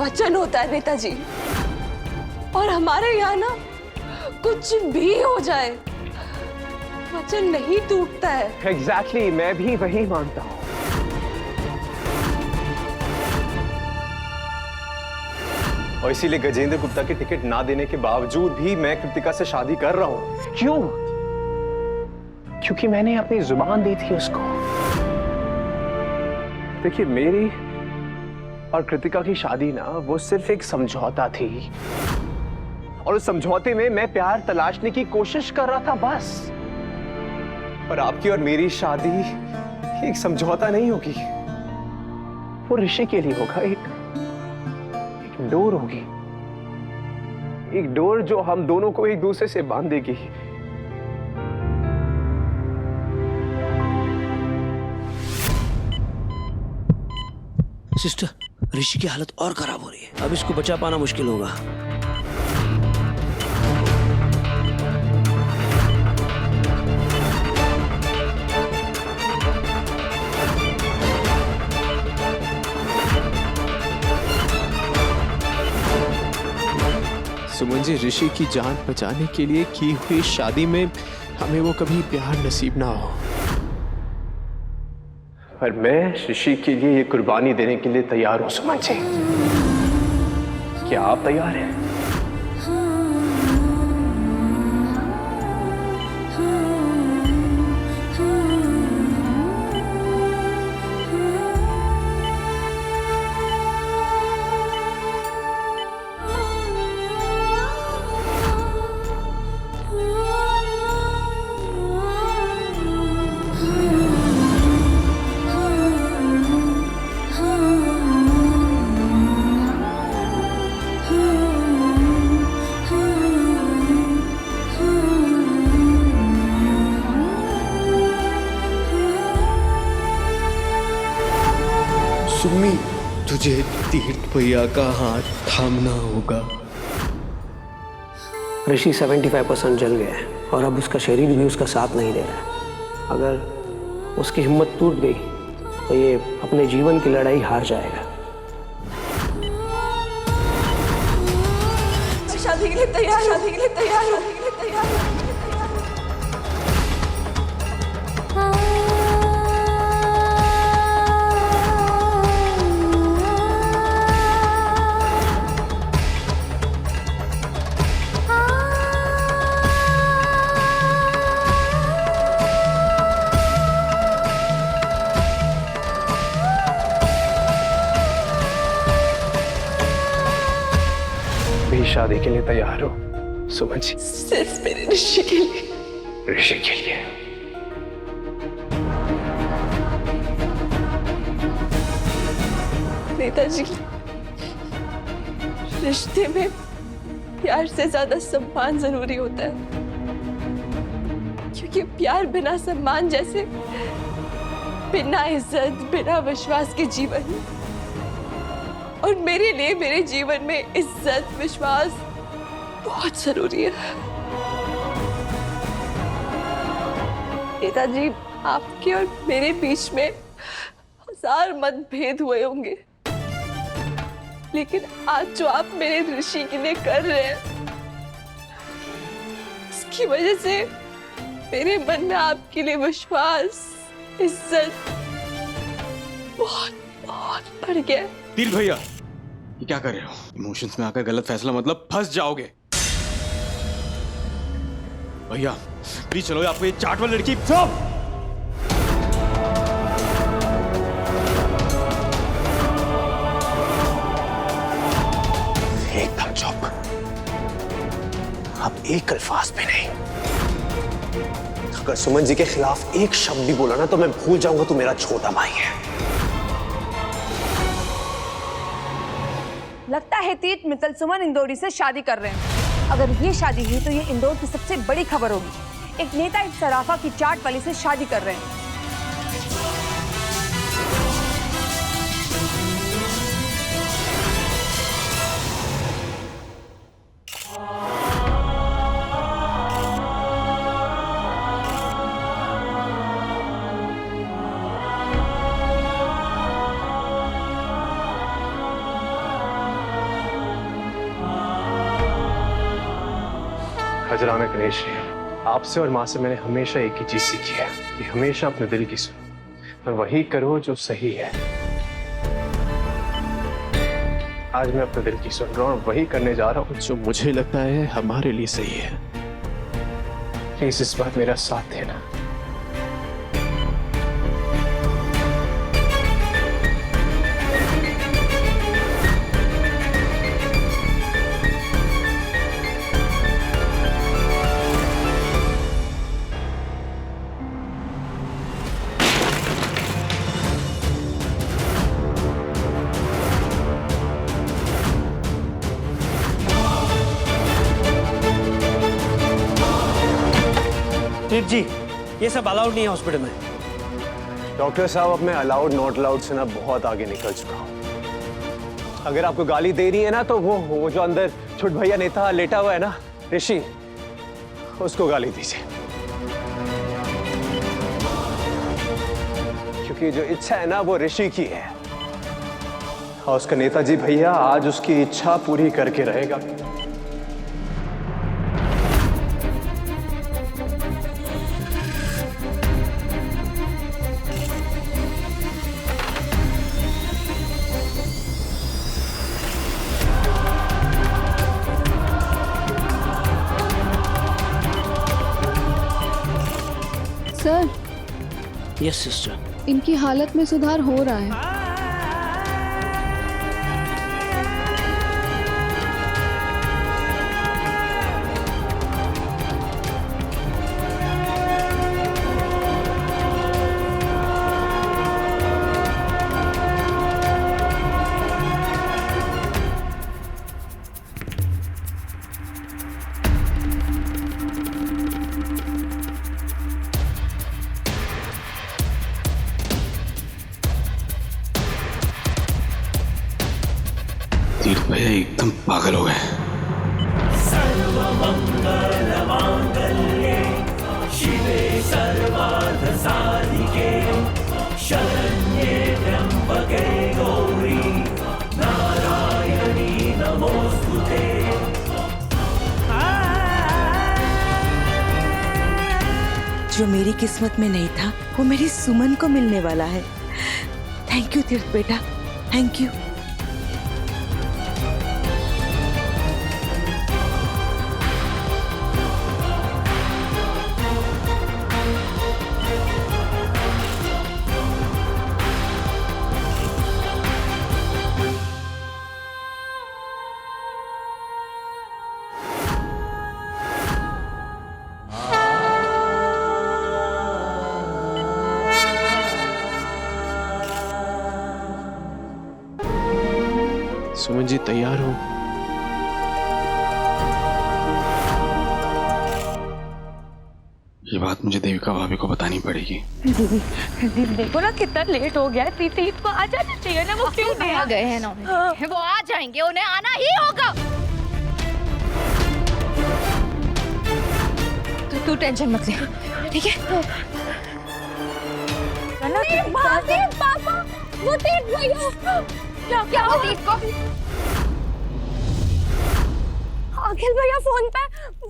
वचन होता है नेताजी, और हमारे यहाँ ना कुछ भी हो जाए वचन नहीं टूटता है। Exactly, मैं भी वही मानता हूँ। और इसीलिए गजेंद्र गुप्ता की टिकट ना देने के बावजूद भी मैं कृतिका से शादी कर रहा हूँ। क्यों? क्योंकि मैंने अपनी जुबान दी थी उसको। देखिए, मेरी और कृतिका की शादी ना वो सिर्फ एक समझौता थी, और उस समझौते में मैं प्यार तलाशने की कोशिश कर रहा था बस। और आपकी और मेरी शादी एक समझौता नहीं होगी, वो ऋषि के लिए होगा। एक डोर होगी, एक डोर जो हम दोनों को एक दूसरे से बांध देगी। सिस्टर, ऋषि की हालत और खराब हो रही है, अब इसको बचा पाना मुश्किल होगा। सुमन जी, ऋषि की जान बचाने के लिए की हुई शादी में हमें वो कभी प्यार नसीब ना हो। पर मैं ऋषि के लिए ये कुर्बानी देने के लिए तैयार हूं सुमन जी। क्या आप तैयार हैं? सुम्मी, तुझे तीर्थ भैया का हाथ थामना होगा। ऋषि 75% जल गया है और अब उसका शरीर भी उसका साथ नहीं दे रहा है। अगर उसकी हिम्मत टूट गई तो ये अपने जीवन की लड़ाई हार जाएगा। शादी के लिए तैयार, शादी के लिए तैयार, शादी के लिए तैयार। शादी के लिए तैयार हो सुमन जी? सिर्फ मेरे ऋषि के लिए। ऋषि के लिए? नेताजी, रिश्ते में प्यार से ज्यादा सम्मान जरूरी होता है, क्योंकि प्यार बिना सम्मान जैसे बिना इज्जत, बिना विश्वास के जीवन। और मेरे लिए मेरे जीवन में इज्जत, विश्वास बहुत जरूरी है। नेताजी, आपके और मेरे बीच में 1000 मतभेद हुए होंगे, लेकिन आज जो आप मेरे ऋषि के लिए कर रहे हैं, उसकी वजह से मेरे मन में आपके लिए विश्वास, इज्जत बहुत बहुत बढ़ गया। तीर्थ भैया, ये क्या कर रहे हो? इमोशंस में आकर गलत फैसला मतलब फंस जाओगे। भैया प्लीज चलो, आपको ये चाट वाली लड़की सब। एकदम चुप, अब एक अल्फाज भी नहीं। अगर सुमन जी के खिलाफ एक शब्द भी बोला ना तो मैं भूल जाऊंगा तू मेरा छोटा भाई है। लगता है तीर्थ मित्तल सुमन इंदौरी से शादी कर रहे हैं। अगर ये शादी हुई तो ये इंदौर की सबसे बड़ी खबर होगी। एक नेता एक सराफा की चाट वाली से शादी कर रहे हैं। नजराना गणेश जी, आपसे और माँ से मैंने हमेशा एक ही चीज सीखी है कि हमेशा अपने दिल की सुनो और वही करो जो सही है। आज मैं अपने दिल की सुन रहा हूँ और वही करने जा रहा हूँ जो मुझे लगता है हमारे लिए सही है। प्लीज इस बार मेरा साथ देना। तीर्थ जी, ये सब अलाउड नहीं है हॉस्पिटल में। डॉक्टर साहब, अब मैं अलाउड नॉट अलाउड से ना बहुत आगे निकल चुका हूँ। अगर आपको गाली दे रही है ना तो वो जो अंदर छोट भैया नेता लेटा हुआ है ना, ऋषि, उसको गाली दीजिए, क्योंकि जो इच्छा है ना वो ऋषि की है और उसका नेताजी भैया आज उसकी इच्छा पूरी करके रहेगा। Sir, yes sister. इनकी हालत में सुधार हो रहा है। तीर्थ भैया एकदम पागल हो गए। जो मेरी किस्मत में नहीं था वो मेरी सुमन को मिलने वाला है। थैंक यू तीर्थ बेटा, थैंक यू। सुमन जी तैयार हो? ये बात मुझे देविका भाभी को बतानी पड़ेगी। देखो ना कितना लेट हो गया है। तीर्थ को आ जाना चाहिए ना, वो क्यों नहीं आ गए हैं ना? वो आ जाएंगे, उन्हें आना ही होगा। तो तू टेंशन मत ले, ठीक है? पापा, वो तीर्थ भैया, क्या हुआ तीर्थ को? अखिल भैया फोन पे,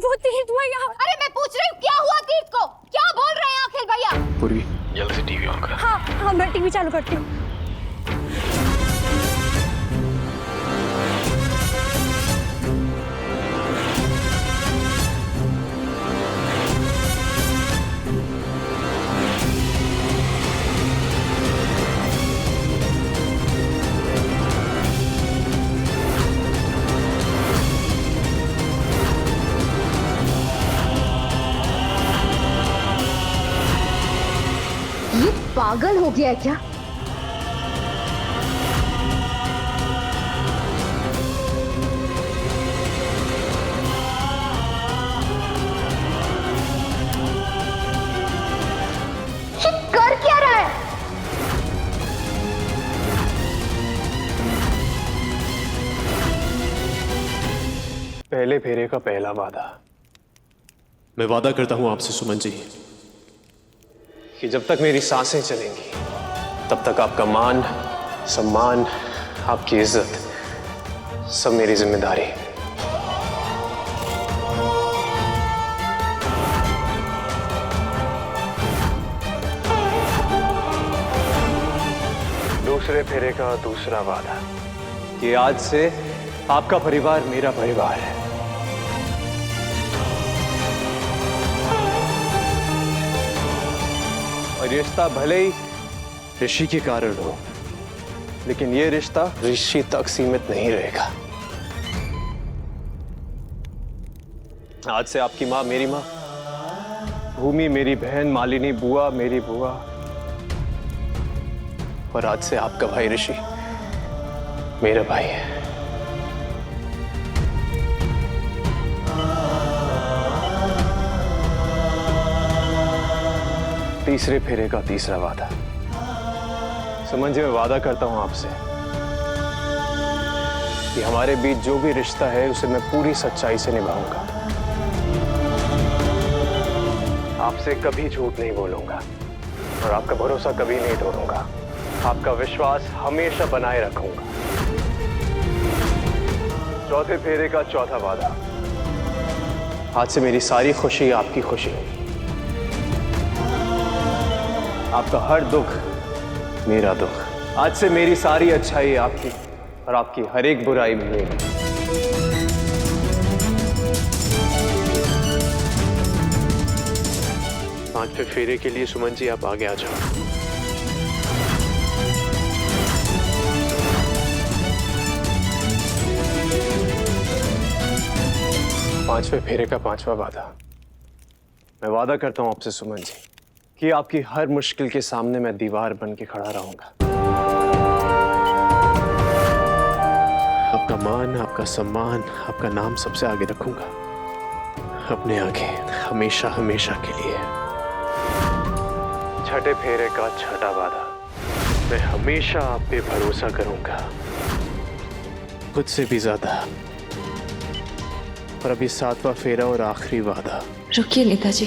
वो तीर्थ भैया। अरे मैं पूछ रही हूँ क्या हुआ तीर्थ को? क्या बोल रहे हैं अखिल भैया? पूर्वी, जल्दी से टीवी ऑन करा। हाँ, मैं टीवी चालू करती हूँ। ये पागल हो गया है क्या? ये कर क्या रहा है? पहले फेरे का पहला वादा। मैं वादा करता हूं आपसे सुमन जी कि जब तक मेरी सांसें चलेंगी तब तक आपका मान, सम्मान, आपकी इज्जत सब मेरी जिम्मेदारी। तीसरे फेरे का दूसरा वादा कि आज से आपका परिवार मेरा परिवार है। और रिश्ता भले ही ऋषि के कारण हो, लेकिन ये रिश्ता ऋषि तक सीमित नहीं रहेगा। आज से आपकी माँ मेरी माँ, भूमि मेरी बहन, मालिनी बुआ मेरी बुआ, और आज से आपका भाई ऋषि मेरा भाई है। तीसरे फेरे का तीसरा वादा। सुमन जी, मैं वादा करता हूं आपसे कि हमारे बीच जो भी रिश्ता है उसे मैं पूरी सच्चाई से निभाऊंगा। आपसे कभी झूठ नहीं बोलूंगा और आपका भरोसा कभी नहीं तोड़ूंगा। आपका विश्वास हमेशा बनाए रखूंगा। चौथे फेरे का चौथा वादा। आज से मेरी सारी खुशी आपकी खुशी, आपका हर दुख मेरा दुख। आज से मेरी सारी अच्छाई आपकी और आपकी हर एक बुराई मेरी। पांचवें फेरे के लिए सुमन जी आप आगे आ जाओ। पांचवें फेरे का पांचवा वादा। मैं वादा करता हूं आपसे सुमन जी कि आपकी हर मुश्किल के सामने मैं दीवार बन के खड़ा रहूंगा। आपका मान, आपका सम्मान, आपका नाम सबसे आगे रखूंगा, अपने आगे, हमेशा हमेशा के लिए। छठे फेरे का छठा वादा। मैं हमेशा आप पे भरोसा करूंगा, खुद से भी ज्यादा। और अभी सातवां फेरा और आखिरी वादा। रुकिए नेताजी,